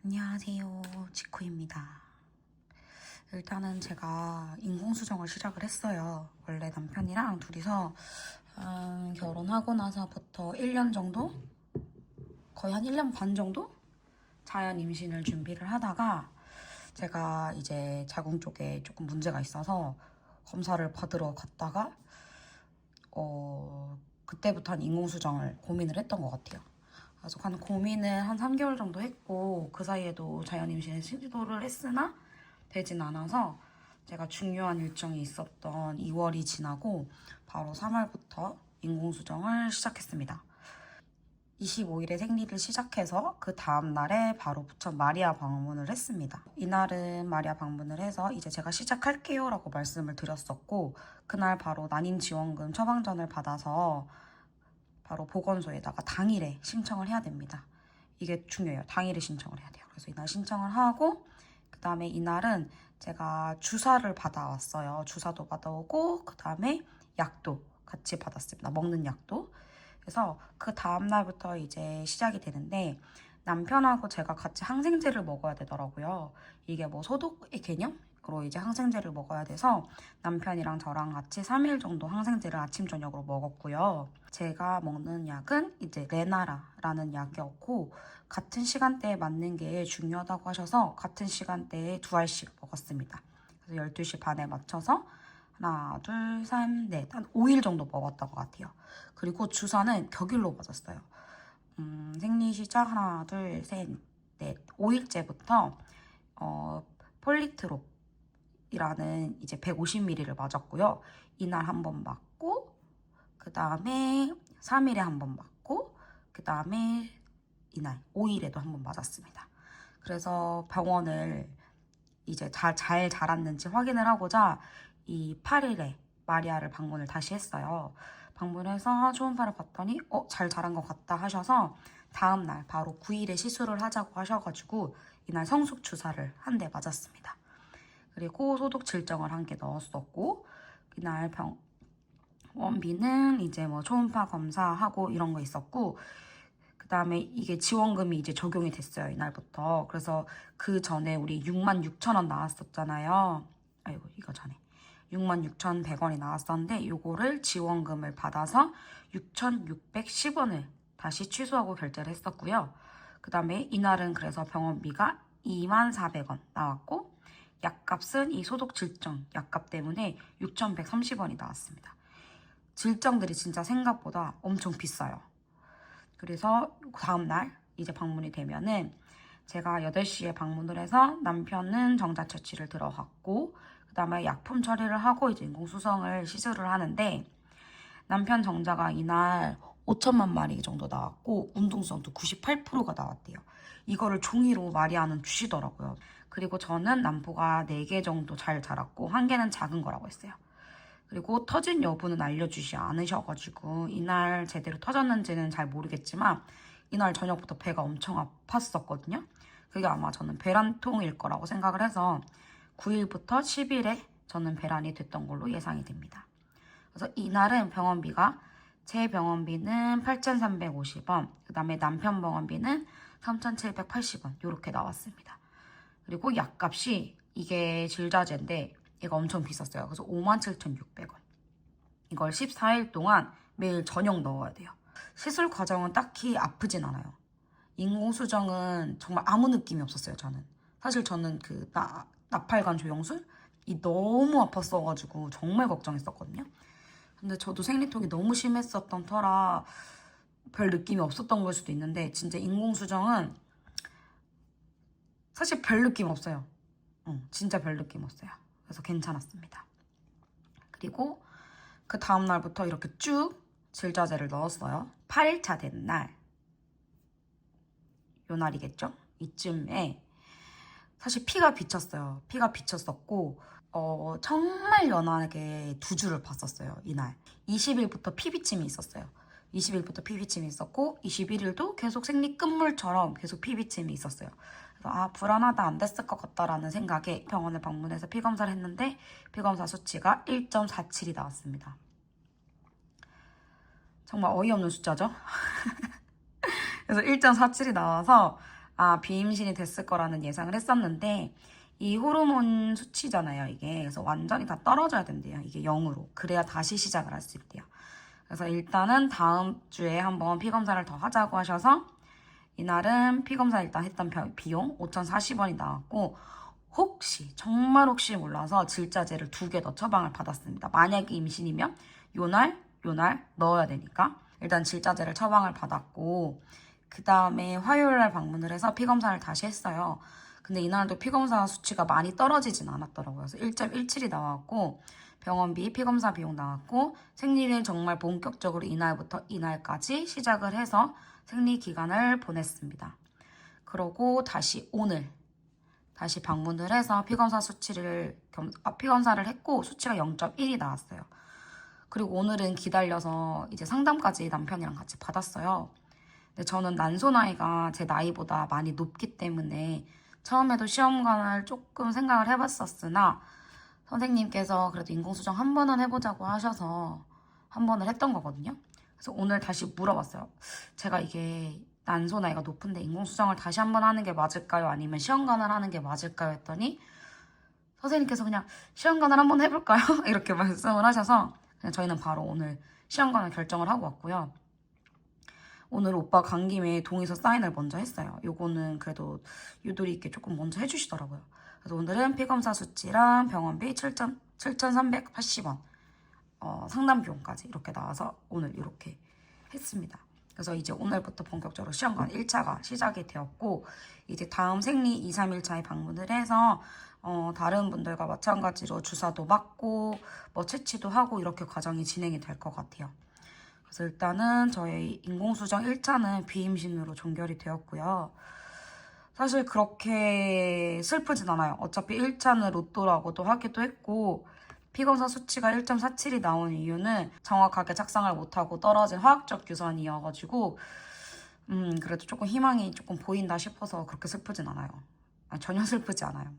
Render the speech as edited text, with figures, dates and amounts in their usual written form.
안녕하세요, 지코입니다. 일단은 제가 인공수정을 시작을 했어요. 원래 남편이랑 둘이서 결혼하고 나서부터 1년 정도? 거의 한 1년 반 정도? 자연 임신을 준비를 하다가 제가 이제 자궁 쪽에 조금 문제가 있어서 검사를 받으러 갔다가 그때부터 한 인공수정을 고민을 했던 것 같아요. 그래서 한 고민을 한 3개월 정도 했고 그 사이에도 자연 임신을 시도를 했으나 되진 않아서 제가 중요한 일정이 있었던 2월이 지나고 바로 3월부터 인공수정을 시작했습니다. 25일에 생리를 시작해서 그 다음 날에 바로 부천 마리아 방문을 했습니다. 이날은 마리아 방문을 해서 이제 제가 시작할게요 라고 말씀을 드렸었고 그날 바로 난임지원금 처방전을 받아서 바로 보건소에다가 당일에 신청을 해야 됩니다. 이게 중요해요. 당일에 신청을 해야 돼요. 그래서 이날 신청을 하고 그 다음에 이날은 제가 주사를 받아왔어요. 주사도 받아오고 그 다음에 약도 같이 받았습니다. 먹는 약도. 그래서 그 다음 날부터 이제 시작이 되는데 남편하고 제가 같이 항생제를 먹어야 되더라고요. 이게 뭐 소독의 개념으로 이제 항생제를 먹어야 돼서 남편이랑 저랑 같이 3일 정도 항생제를 아침 저녁으로 먹었고요. 제가 먹는 약은 이제 레나라라는 약이었고 같은 시간대에 맞는 게 중요하다고 하셔서 같은 시간대에 2알씩 먹었습니다. 그래서 12시 반에 맞춰서 하나, 둘, 셋, 넷, 한 5일 정도 먹었던 것 같아요. 그리고 주사는 격일로 맞았어요. 생리 시작 하나, 둘, 셋, 넷, 5일째부터 폴리트롭이라는 이제 150ml를 맞았고요. 이날 한 번 맞고 그 다음에 3일에 한 번 맞고 그 다음에 이날 5일에도 한 번 맞았습니다. 그래서 병원을 이제 잘 자랐는지 확인을 하고자 이 8일에 마리아를 방문을 다시 했어요. 방문해서 초음파를 봤더니 잘 자란 것 같다 하셔서 다음날 바로 9일에 시술을 하자고 하셔가지고 이날 성숙 주사를 한 대 맞았습니다. 그리고 소독 질정을 한 개 넣었었고 이날 병원비는 이제 뭐 초음파 검사하고 이런 거 있었고 그 다음에 이게 지원금이 이제 적용이 됐어요. 이날부터. 그래서 그 전에 우리 66,000원 나왔었잖아요. 아이고 이거 전에 66,100원이 나왔었는데 요거를 지원금을 받아서 6,610원을 다시 취소하고 결제를 했었고요. 그 다음에 이날은 그래서 병원비가 24,000원 나왔고 약값은 이 소독 질정 약값 때문에 6,130원이 나왔습니다. 질정들이 진짜 생각보다 엄청 비싸요. 그래서 다음날 이제 방문이 되면은 제가 8시에 방문을 해서 남편은 정자 처치를 들어갔고 그 다음에 약품 처리를 하고 이제 인공수정을 시술을 하는데 남편 정자가 이날 5천만 마리 정도 나왔고 운동성도 98%가 나왔대요. 이거를 종이로 마리아는 주시더라고요. 그리고 저는 남포가 4개 정도 잘 자랐고 1개는 작은 거라고 했어요. 그리고 터진 여부는 알려주지 않으셔가지고 이날 제대로 터졌는지는 잘 모르겠지만 이날 저녁부터 배가 엄청 아팠었거든요. 그게 아마 저는 배란통일 거라고 생각을 해서 9일부터 10일에 저는 배란이 됐던 걸로 예상이 됩니다. 그래서 이날은 병원비가 제 병원비는 8,350원, 그 다음에 남편 병원비는 3,780원 이렇게 나왔습니다. 그리고 약값이 이게 질자제인데 얘가 엄청 비쌌어요. 그래서 57,600원. 이걸 14일 동안 매일 저녁 넣어야 돼요. 시술 과정은 딱히 아프진 않아요. 인공수정은 정말 아무 느낌이 없었어요, 저는. 사실 저는 그 나팔관 조영술이 너무 아팠어가지고 정말 걱정했었거든요. 근데 저도 생리통이 너무 심했었던 터라 별 느낌이 없었던 걸 수도 있는데 진짜 인공수정은 사실 별 느낌 없어요. 진짜 별 느낌 없어요. 그래서 괜찮았습니다. 그리고 그 다음날부터 이렇게 쭉 질자제를 넣었어요. 8일차 된 날, 요 날이겠죠? 이쯤에 사실 피가 비쳤어요. 피가 비쳤었고 정말 연하게 2주를 봤었어요. 이날 20일부터 피비침이 있었어요. 20일부터 피비침이 있었고 21일도 계속 생리 끝물처럼 계속 피비침이 있었어요. 그래서 불안하다, 안 됐을 것 같다라는 생각에 병원을 방문해서 피검사를 했는데 피검사 수치가 1.47이 나왔습니다. 정말 어이없는 숫자죠? 그래서 1.47이 나와서 비임신이 됐을 거라는 예상을 했었는데 이 호르몬 수치잖아요, 이게. 그래서 완전히 다 떨어져야 된대요. 이게 0으로. 그래야 다시 시작을 할 수 있대요. 그래서 일단은 다음 주에 한번 피검사를 더 하자고 하셔서 이날은 피검사 일단 했던 비용 5,040원이 나왔고 혹시 정말 혹시 몰라서 질자제를 2개 더 처방을 받았습니다. 만약에 임신이면 요날 넣어야 되니까 일단 질자제를 처방을 받았고 그 다음에 화요일날 방문을 해서 피검사를 다시 했어요. 근데 이날도 피검사 수치가 많이 떨어지진 않았더라고요. 그래서 1.17이 나왔고 병원비, 피검사 비용 나왔고 생리를 정말 본격적으로 이날부터 이날까지 시작을 해서 생리 기간을 보냈습니다. 그러고 다시 오늘 다시 방문을 해서 피검사를 했고 수치가 0.1이 나왔어요. 그리고 오늘은 기다려서 이제 상담까지 남편이랑 같이 받았어요. 근데 저는 난소 나이가 제 나이보다 많이 높기 때문에 처음에도 시험관을 조금 생각을 해봤었으나 선생님께서 그래도 인공수정 한 번은 해보자고 하셔서 한 번을 했던 거거든요. 그래서 오늘 다시 물어봤어요. 제가 이게 난소 나이가 높은데 인공수정을 다시 한 번 하는 게 맞을까요? 아니면 시험관을 하는 게 맞을까요? 했더니 선생님께서 그냥 시험관을 한번 해볼까요? 이렇게 말씀을 하셔서 그냥 저희는 바로 오늘 시험관을 결정을 하고 왔고요. 오늘 오빠 간 김에 동의서 사인을 먼저 했어요. 요거는 그래도 유도리 있게 조금 먼저 해주시더라고요. 그래서 오늘은 피검사 수치랑 병원비 7,380원 상담 비용까지 이렇게 나와서 오늘 이렇게 했습니다. 그래서 이제 오늘부터 본격적으로 시험관 1차가 시작이 되었고 이제 다음 생리 2, 3일차에 방문을 해서 다른 분들과 마찬가지로 주사도 맞고 뭐 채취도 하고 이렇게 과정이 진행이 될 것 같아요. 그래서 일단은 저희 인공수정 1차는 비임신으로 종결이 되었고요. 사실 그렇게 슬프진 않아요. 어차피 1차는 로또라고도 하기도 했고 피검사 수치가 1.47이 나온 이유는 정확하게 착상을 못하고 떨어진 화학적 유선이어가지고 그래도 조금 희망이 조금 보인다 싶어서 그렇게 슬프진 않아요. 전혀 슬프지 않아요.